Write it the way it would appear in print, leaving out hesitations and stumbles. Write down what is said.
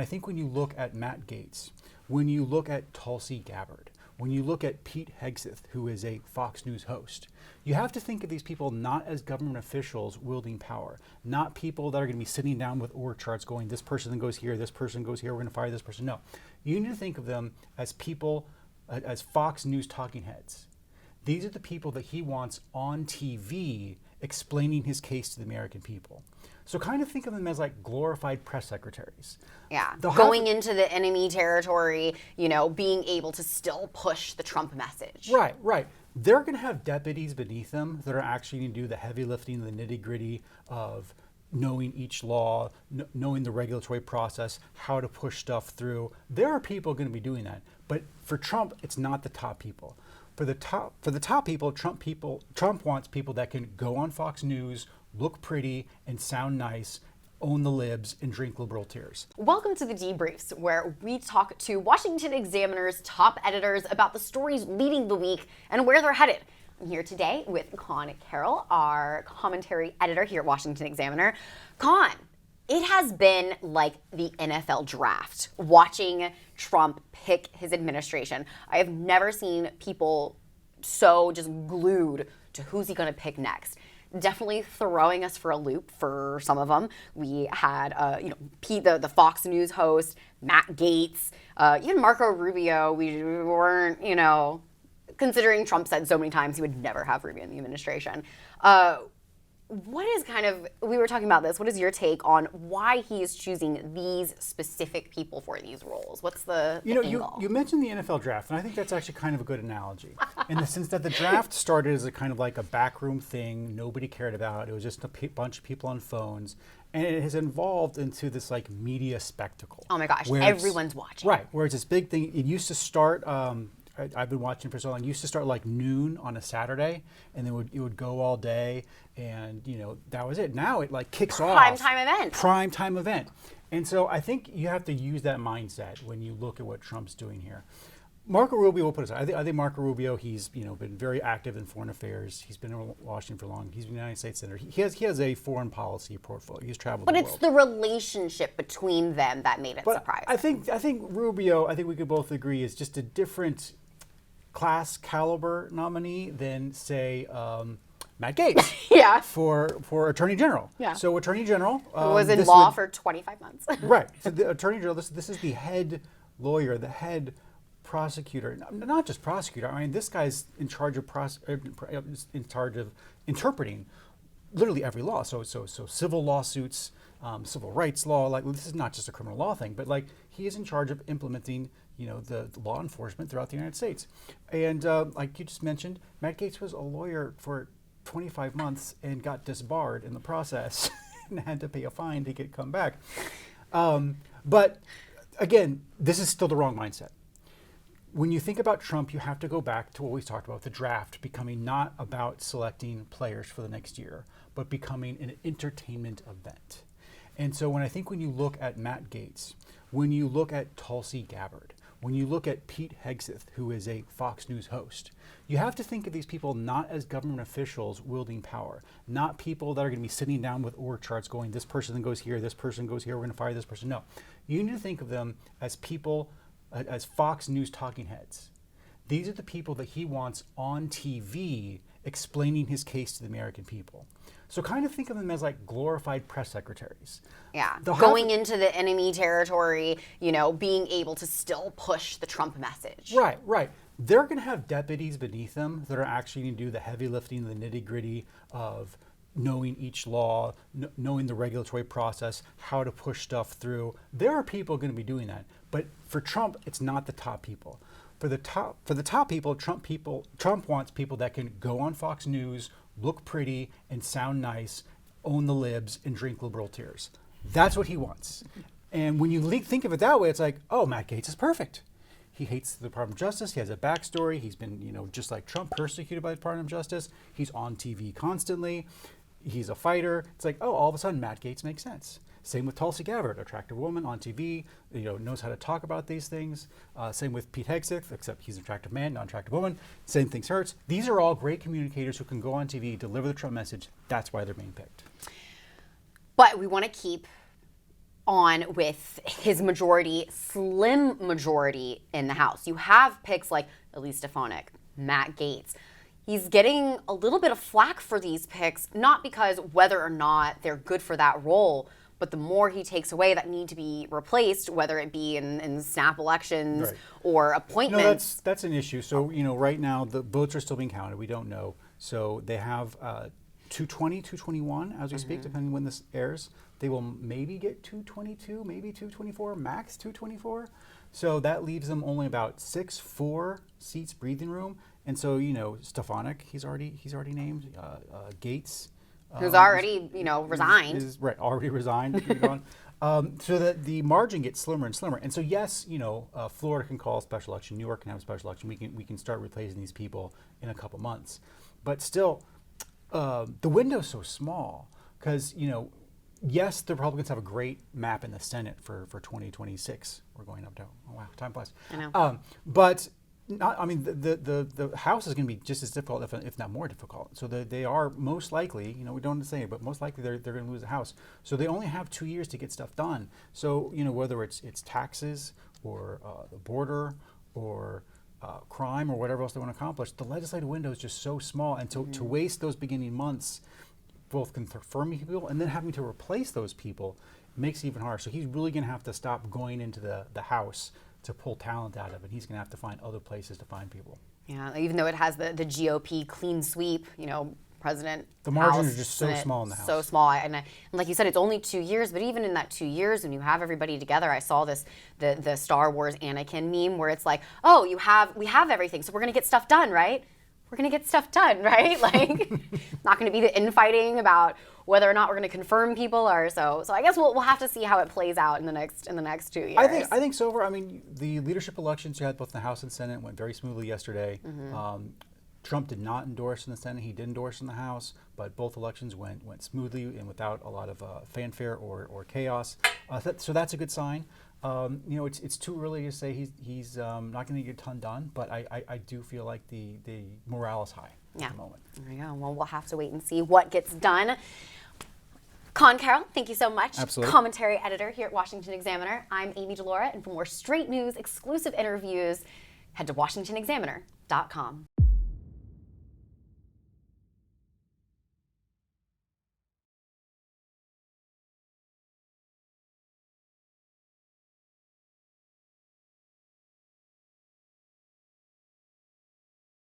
I think when you look at Matt Gaetz, when you look at Tulsi Gabbard, when you look at Pete Hegseth, who is a Fox News host, you have to think of these people not as government officials wielding power, not people that are going to be sitting down with org charts going, this person goes here, this person goes here, we're going to fire this person. No, you need to think of them as people, as Fox News talking heads. These are the people that he wants on TV explaining his case to the American people. So kind of think of them as like glorified press secretaries. Yeah, going into the enemy territory, being able to still push the Trump message. Right, right. They're going to have deputies beneath them that are actually going to do the heavy lifting, the nitty gritty of knowing each law, knowing the regulatory process, how to push stuff through. There are people going to be doing that. But for Trump, it's not the top people. For the top people, Trump wants people that can go on Fox News, look pretty and sound nice, own the libs, and drink liberal tears. Welcome to the Debriefs, where we talk to Washington Examiner's top editors about the stories leading the week and where they're headed. I'm here today with Conn Carroll, our commentary editor here at Washington Examiner. Conn, it has been like the NFL draft, watching Trump pick his administration. I have never seen people so just glued to who's he going to pick next. Definitely throwing us for a loop for some of them. We had, Pete, the Fox News host, Matt Gaetz, even Marco Rubio. We weren't, considering Trump said so many times he would never have Rubio in the administration. What is we were talking about this, what is your take on why he is choosing these specific people for these roles? What's the angle? You mentioned the NFL draft, and I think that's actually kind of a good analogy in the sense that the draft started as a kind of like a backroom thing nobody cared about. It was just a bunch of people on phones, and it has evolved into this like media spectacle. Oh my gosh, everyone's watching. Right, where it's this big thing. It used to start, I've been watching for so long. It used to start like noon on a Saturday, and then it would go all day, and that was it. Now it like kicks off. Prime time event. And so I think you have to use that mindset when you look at what Trump's doing here. Marco Rubio will put aside. I think Marco Rubio, he's been very active in foreign affairs. He's been in Washington for long. He's been United States Senator. He has a foreign policy portfolio. He's traveled the world. But it's the relationship between them that made it surprising. I think Rubio, I think we could both agree, is just a different class caliber nominee than, say, Matt Gaetz. Yeah. For Attorney General. Yeah. So Attorney General was in law for 25 months. Right. So the Attorney General, this is the head lawyer, the head prosecutor, not just prosecutor. I mean, this guy's in charge of interpreting literally every law. So civil lawsuits, civil rights law. Like, this is not just a criminal law thing, but like he is in charge of implementing the law enforcement throughout the United States. And like you just mentioned, Matt Gaetz was a lawyer for 25 months and got disbarred in the process and had to pay a fine to come back. But again, this is still the wrong mindset. When you think about Trump, you have to go back to what we talked about, the draft becoming not about selecting players for the next year, but becoming an entertainment event. And so when you look at Matt Gaetz, when you look at Tulsi Gabbard, when you look at Pete Hegseth, who is a Fox News host, you have to think of these people not as government officials wielding power, not people that are going to be sitting down with org charts going, this person goes here, this person goes here, we're going to fire this person. No, you need to think of them as people, as Fox News talking heads. These are the people that he wants on TV explaining his case to the American people. So kind of think of them as like glorified press secretaries. Yeah, going into the enemy territory, being able to still push the Trump message. Right, right. They're going to have deputies beneath them that are actually going to do the heavy lifting, the nitty gritty of knowing each law, knowing the regulatory process, how to push stuff through. There are people going to be doing that. But for Trump, it's not the top people. For the top people, Trump wants people that can go on Fox News, look pretty and sound nice, own the libs, and drink liberal tears. That's what he wants. And when you think of it that way, it's like, oh, Matt Gaetz is perfect. He hates the Department of Justice. He has a backstory. He's been, just like Trump, persecuted by the Department of Justice. He's on TV constantly. He's a fighter. It's like, oh, all of a sudden, Matt Gaetz makes sense. Same with Tulsi Gabbard, attractive woman on TV, knows how to talk about these things. Same with Pete Hegseth, except he's an attractive man, not an attractive woman. Same things hurts. These are all great communicators who can go on TV, deliver the Trump message. That's why they're being picked. But we want to keep on with his majority, slim majority in the House. You have picks like Elise Stefanik, Matt Gaetz. He's getting a little bit of flack for these picks, not because whether or not they're good for that role, but the more he takes away that need to be replaced, whether it be in snap elections Right. or appointments. No, that's an issue. So, right now the votes are still being counted. We don't know. So they have 220, 221 as we speak, depending when this airs. They will maybe get 222, maybe 224, max 224. So that leaves them only about 4 seats breathing room. And so, Stefanik, he's already named. Gaetz, Who's already, resigned. is right, already resigned. So that the margin gets slimmer and slimmer. And so, yes, Florida can call a special election. New York can have a special election. We can start replacing these people in a couple months. But still, the window's so small because, yes, the Republicans have a great map in the Senate for 2026. We're going up to, oh wow, time flies. I know. But the House is going to be just as difficult, if not more difficult. So they are most likely, we don't say it, but most likely they're going to lose the House. So they only have 2 years to get stuff done. So whether it's taxes or the border or crime or whatever else they want to accomplish, the legislative window is just so small, and to waste those beginning months, both confirming people and then having to replace those people, makes it even harder. So he's really going to have to stop going into the House to pull talent out of it. He's going to have to find other places to find people. Yeah, even though it has the GOP clean sweep, president. The margins House, are just so Senate, small in the House. So small, and like you said, it's only 2 years. But even in that 2 years, when you have everybody together, I saw the Star Wars Anakin meme where it's like, oh, we have everything, so we're gonna get stuff done, right? We're gonna get stuff done, right? Like, not gonna be the infighting about whether or not we're gonna confirm people or so. So I guess we'll have to see how it plays out in the next 2 years. I think so. The leadership elections you had both in the House and Senate went very smoothly yesterday. Trump did not endorse in the Senate; he did endorse in the House, but both elections went smoothly and without a lot of fanfare or chaos. So that's a good sign. It's too early to say he's not going to get a ton done, but I do feel like the morale is high at the moment. There you go. Well, we'll have to wait and see what gets done. Conn, Carroll, thank you so much. Absolutely. Commentary editor here at Washington Examiner. I'm Amy DeLaura, and for more straight news, exclusive interviews, head to washingtonexaminer.com.